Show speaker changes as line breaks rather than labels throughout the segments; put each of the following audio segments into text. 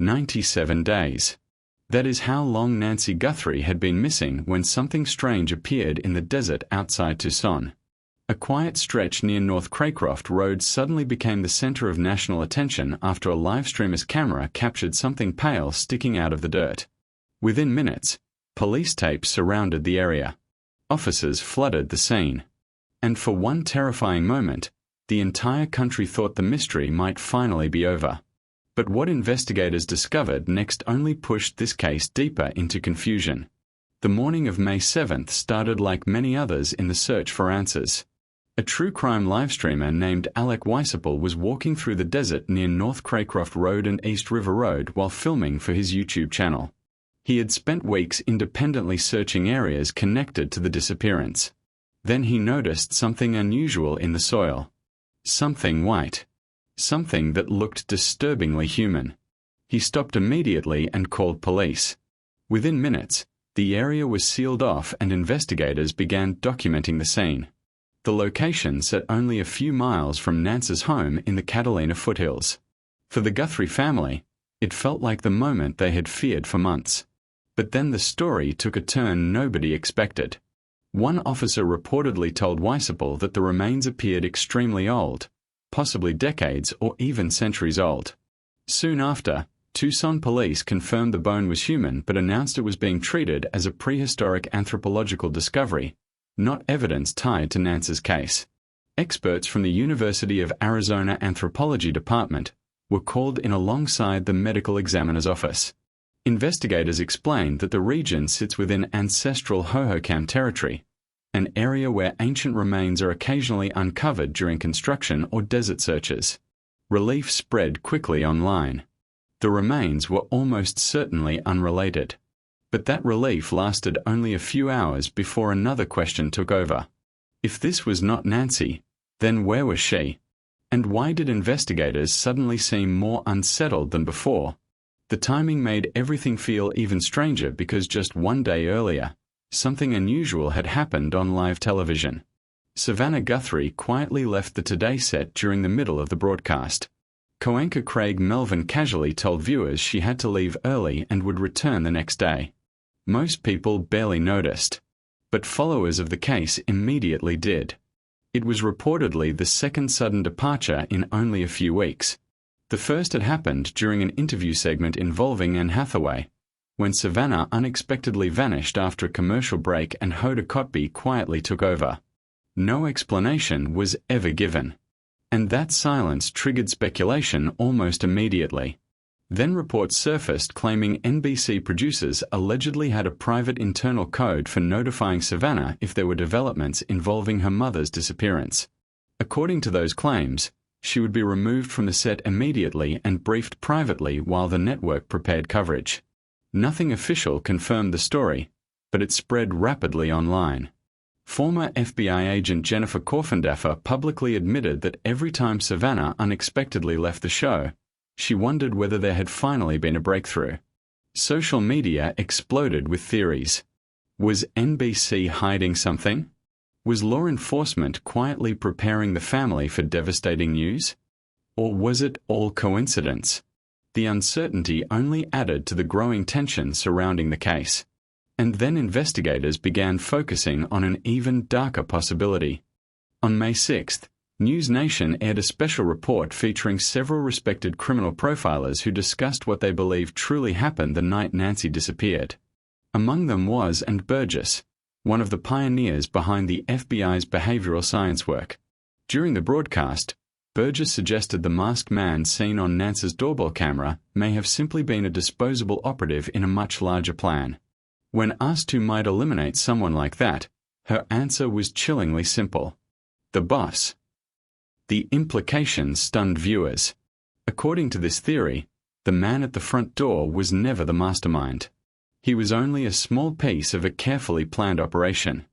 97 days. That is how long Nancy Guthrie had been missing when something strange appeared in the desert outside Tucson. A quiet stretch near North Craycroft Road suddenly became the center of national attention after a live streamer's camera captured something pale sticking out of the dirt. Within minutes, police tapes surrounded the area. Officers flooded the scene. And for one terrifying moment, the entire country thought the mystery might finally be over. But what investigators discovered next only pushed this case deeper into confusion. The morning of May 7th started like many others in the search for answers. A true crime livestreamer named Alec Weisapel was walking through the desert near North Craycroft Road and East River Road while filming for his YouTube channel. He had spent weeks independently searching areas connected to the disappearance. Then he noticed something unusual in the soil. Something white. Something that looked disturbingly human. He stopped immediately and called police. Within minutes, the area was sealed off and investigators began documenting the scene. The location sat only a few miles from Nance's home in the Catalina foothills. For the Guthrie family, it felt like the moment they had feared for months. But then the story took a turn nobody expected. One officer reportedly told Weisapel that the remains appeared extremely old, possibly decades or even centuries old. Soon after, Tucson police confirmed the bone was human but announced it was being treated as a prehistoric anthropological discovery, not evidence tied to Nance's case. Experts from the University of Arizona Anthropology Department were called in alongside the medical examiner's office. Investigators explained that the region sits within ancestral Hohokam territory, an area where ancient remains are occasionally uncovered during construction or desert searches. Relief spread quickly online. The remains were almost certainly unrelated. But that relief lasted only a few hours before another question took over. If this was not Nancy, then where was she? And why did investigators suddenly seem more unsettled than before? The timing made everything feel even stranger because just one day earlier, something unusual had happened on live television. Savannah Guthrie quietly left the Today set during the middle of the broadcast. Co-anchor Craig Melvin casually told viewers she had to leave early and would return the next day. Most people barely noticed, but followers of the case immediately did. It was reportedly the second sudden departure in only a few weeks. The first had happened during an interview segment involving Anne Hathaway, when Savannah unexpectedly vanished after a commercial break and Hoda Kotb quietly took over. No explanation was ever given. And that silence triggered speculation almost immediately. Then reports surfaced claiming NBC producers allegedly had a private internal code for notifying Savannah if there were developments involving her mother's disappearance. According to those claims, she would be removed from the set immediately and briefed privately while the network prepared coverage. Nothing official confirmed the story, but it spread rapidly online. Former FBI agent Jennifer Korfendaffer publicly admitted that every time Savannah unexpectedly left the show, she wondered whether there had finally been a breakthrough. Social media exploded with theories. Was NBC hiding something? Was law enforcement quietly preparing the family for devastating news? Or was it all coincidence? The uncertainty only added to the growing tension surrounding the case. And then investigators began focusing on an even darker possibility. On May 6th, News Nation aired a special report featuring several respected criminal profilers who discussed what they believed truly happened the night Nancy disappeared. Among them was Ann Burgess, one of the pioneers behind the FBI's behavioral science work. During the broadcast, Burgess suggested the masked man seen on Nance's doorbell camera may have simply been a disposable operative in a much larger plan. When asked who might eliminate someone like that, her answer was chillingly simple: the boss. The implications stunned viewers. According to this theory, the man at the front door was never the mastermind. He was only a small piece of a carefully planned operation.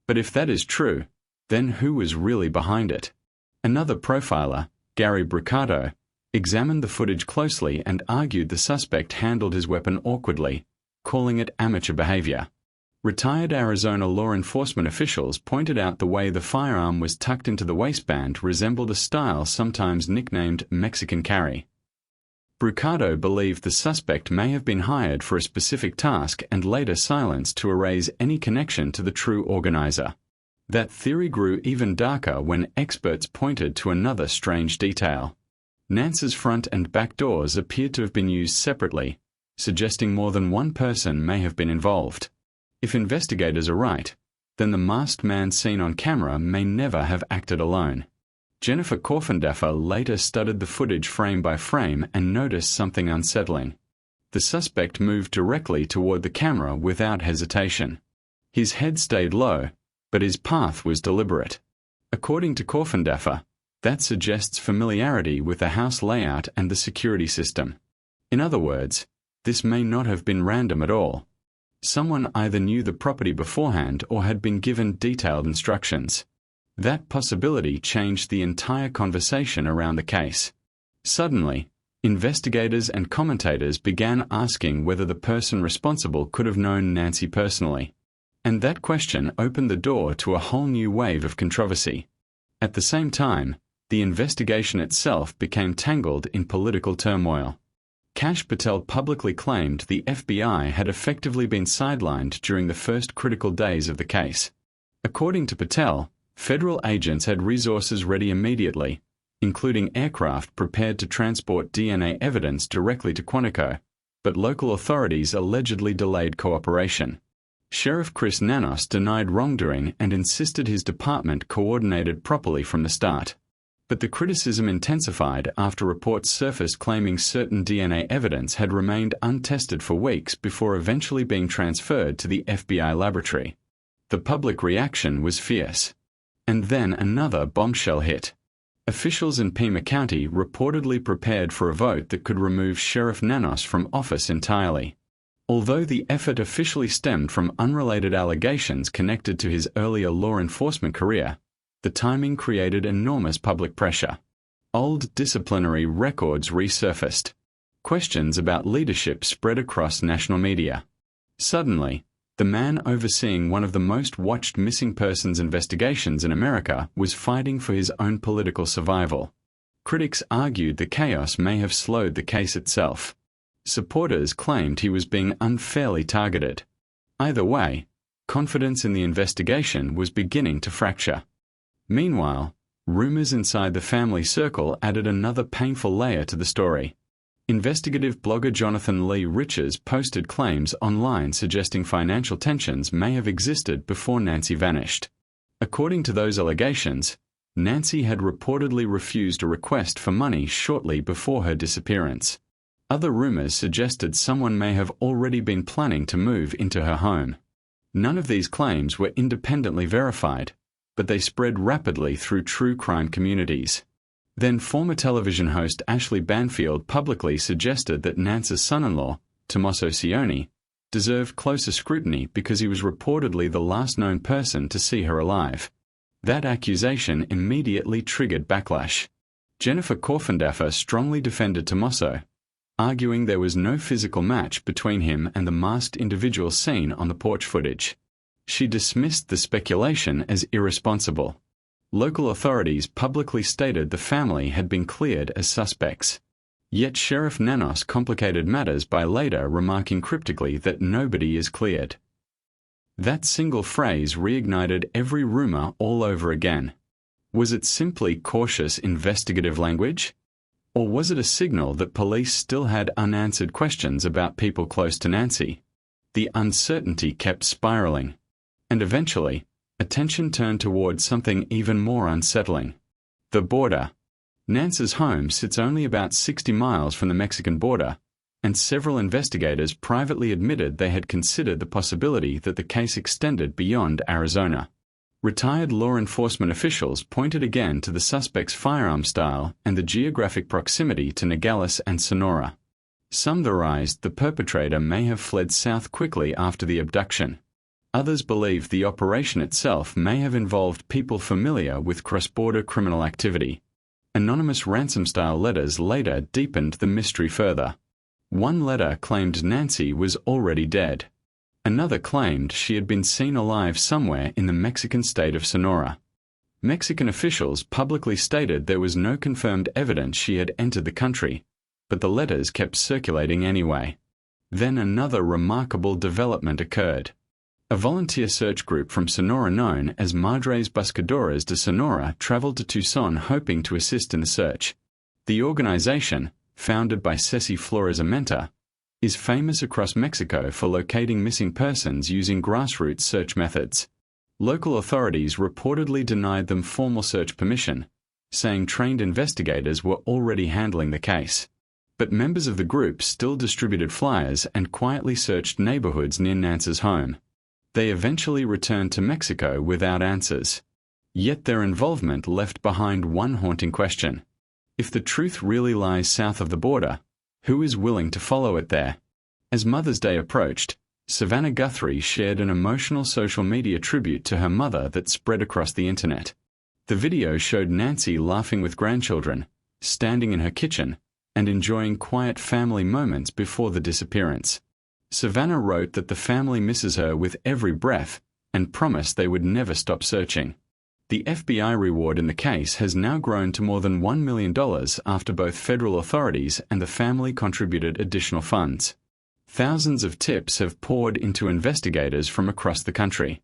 But if that is true, then who was really behind it? Another profiler, Gary Bricado, examined the footage closely and argued the suspect handled his weapon awkwardly, calling it amateur behavior. Retired Arizona law enforcement officials pointed out the way the firearm was tucked into the waistband resembled a style sometimes nicknamed Mexican carry. Brucato believed the suspect may have been hired for a specific task and later silenced to erase any connection to the true organizer. That theory grew even darker when experts pointed to another strange detail. Nance's front and back doors appeared to have been used separately, suggesting more than one person may have been involved. If investigators are right, then the masked man seen on camera may never have acted alone. Jennifer Korfendaffer later studied the footage frame by frame and noticed something unsettling. The suspect moved directly toward the camera without hesitation. His head stayed low, but his path was deliberate. According to Korfendaffer, that suggests familiarity with the house layout and the security system. In other words, this may not have been random at all. Someone either knew the property beforehand or had been given detailed instructions. That possibility changed the entire conversation around the case. Suddenly, investigators and commentators began asking whether the person responsible could have known Nancy personally. And that question opened the door to a whole new wave of controversy. At the same time, the investigation itself became tangled in political turmoil. Kash Patel publicly claimed the FBI had effectively been sidelined during the first critical days of the case. According to Patel, federal agents had resources ready immediately, including aircraft prepared to transport DNA evidence directly to Quantico, but local authorities allegedly delayed cooperation. Sheriff Chris Nanos denied wrongdoing and insisted his department coordinated properly from the start. But the criticism intensified after reports surfaced claiming certain DNA evidence had remained untested for weeks before eventually being transferred to the FBI laboratory. The public reaction was fierce. And then another bombshell hit. Officials in Pima County reportedly prepared for a vote that could remove Sheriff Nanos from office entirely. Although the effort officially stemmed from unrelated allegations connected to his earlier law enforcement career, the timing created enormous public pressure. Old disciplinary records resurfaced. Questions about leadership spread across national media. Suddenly, the man overseeing one of the most watched missing persons investigations in America was fighting for his own political survival. Critics argued the chaos may have slowed the case itself. Supporters claimed he was being unfairly targeted. Either way, confidence in the investigation was beginning to fracture. Meanwhile, rumors inside the family circle added another painful layer to the story. Investigative blogger Jonathan Lee Riches posted claims online suggesting financial tensions may have existed before Nancy vanished. According to those allegations, Nancy had reportedly refused a request for money shortly before her disappearance. Other rumors suggested someone may have already been planning to move into her home. None of these claims were independently verified, but they spread rapidly through true crime communities. Then former television host Ashley Banfield publicly suggested that Nance's son-in-law, Tommaso Cioni, deserved closer scrutiny because he was reportedly the last known person to see her alive. That accusation immediately triggered backlash. Jennifer Korfendaffer strongly defended Tommaso, arguing there was no physical match between him and the masked individual seen on the porch footage. She dismissed the speculation as irresponsible. Local authorities publicly stated the family had been cleared as suspects. Yet Sheriff Nanos complicated matters by later remarking cryptically that nobody is cleared. That single phrase reignited every rumor all over again. Was it simply cautious investigative language? Or was it a signal that police still had unanswered questions about people close to Nancy? The uncertainty kept spiraling. And eventually, attention turned toward something even more unsettling. The border. Nance's home sits only about 60 miles from the Mexican border, and several investigators privately admitted they had considered the possibility that the case extended beyond Arizona. Retired law enforcement officials pointed again to the suspect's firearm style and the geographic proximity to Nogales and Sonora. Some theorized the perpetrator may have fled south quickly after the abduction. Others believed the operation itself may have involved people familiar with cross-border criminal activity. Anonymous ransom-style letters later deepened the mystery further. One letter claimed Nancy was already dead. Another claimed she had been seen alive somewhere in the Mexican state of Sonora. Mexican officials publicly stated there was no confirmed evidence she had entered the country, but the letters kept circulating anyway. Then another remarkable development occurred. A volunteer search group from Sonora known as Madres Buscadoras de Sonora traveled to Tucson hoping to assist in the search. The organization, founded by Ceci Flores-Amenta, is famous across Mexico for locating missing persons using grassroots search methods. Local authorities reportedly denied them formal search permission, saying trained investigators were already handling the case. But members of the group still distributed flyers and quietly searched neighborhoods near Nance's home. They eventually returned to Mexico without answers. Yet their involvement left behind one haunting question. If the truth really lies south of the border, who is willing to follow it there? As Mother's Day approached, Savannah Guthrie shared an emotional social media tribute to her mother that spread across the internet. The video showed Nancy laughing with grandchildren, standing in her kitchen, and enjoying quiet family moments before the disappearance. Savannah wrote that the family misses her with every breath and promised they would never stop searching. The FBI reward in the case has now grown to more than $1 million after both federal authorities and the family contributed additional funds. Thousands of tips have poured into investigators from across the country.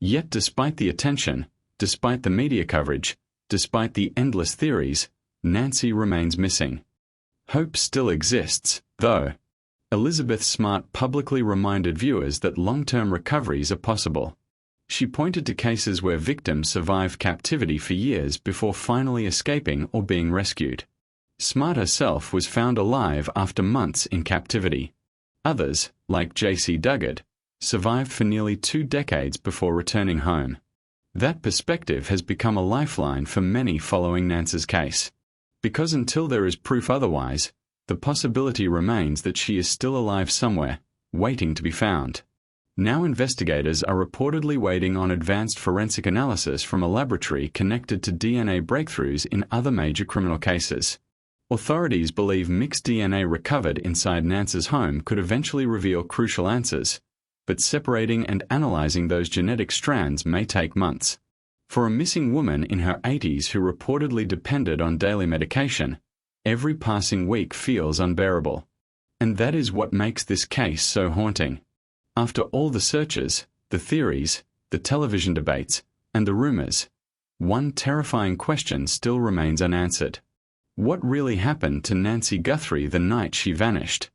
Yet despite the attention, despite the media coverage, despite the endless theories, Nancy remains missing. Hope still exists, though. Elizabeth Smart publicly reminded viewers that long-term recoveries are possible. She pointed to cases where victims survived captivity for years before finally escaping or being rescued. Smart herself was found alive after months in captivity. Others, like J.C. Duggett, survived for nearly 2 decades before returning home. That perspective has become a lifeline for many following Nance's case. Because until there is proof otherwise, the possibility remains that she is still alive somewhere, waiting to be found. Now investigators are reportedly waiting on advanced forensic analysis from a laboratory connected to DNA breakthroughs in other major criminal cases. Authorities believe mixed DNA recovered inside Nance's home could eventually reveal crucial answers, but separating and analyzing those genetic strands may take months. For a missing woman in her 80s who reportedly depended on daily medication, every passing week feels unbearable. And that is what makes this case so haunting. After all the searches, the theories, the television debates, and the rumors, one terrifying question still remains unanswered. What really happened to Nancy Guthrie the night she vanished?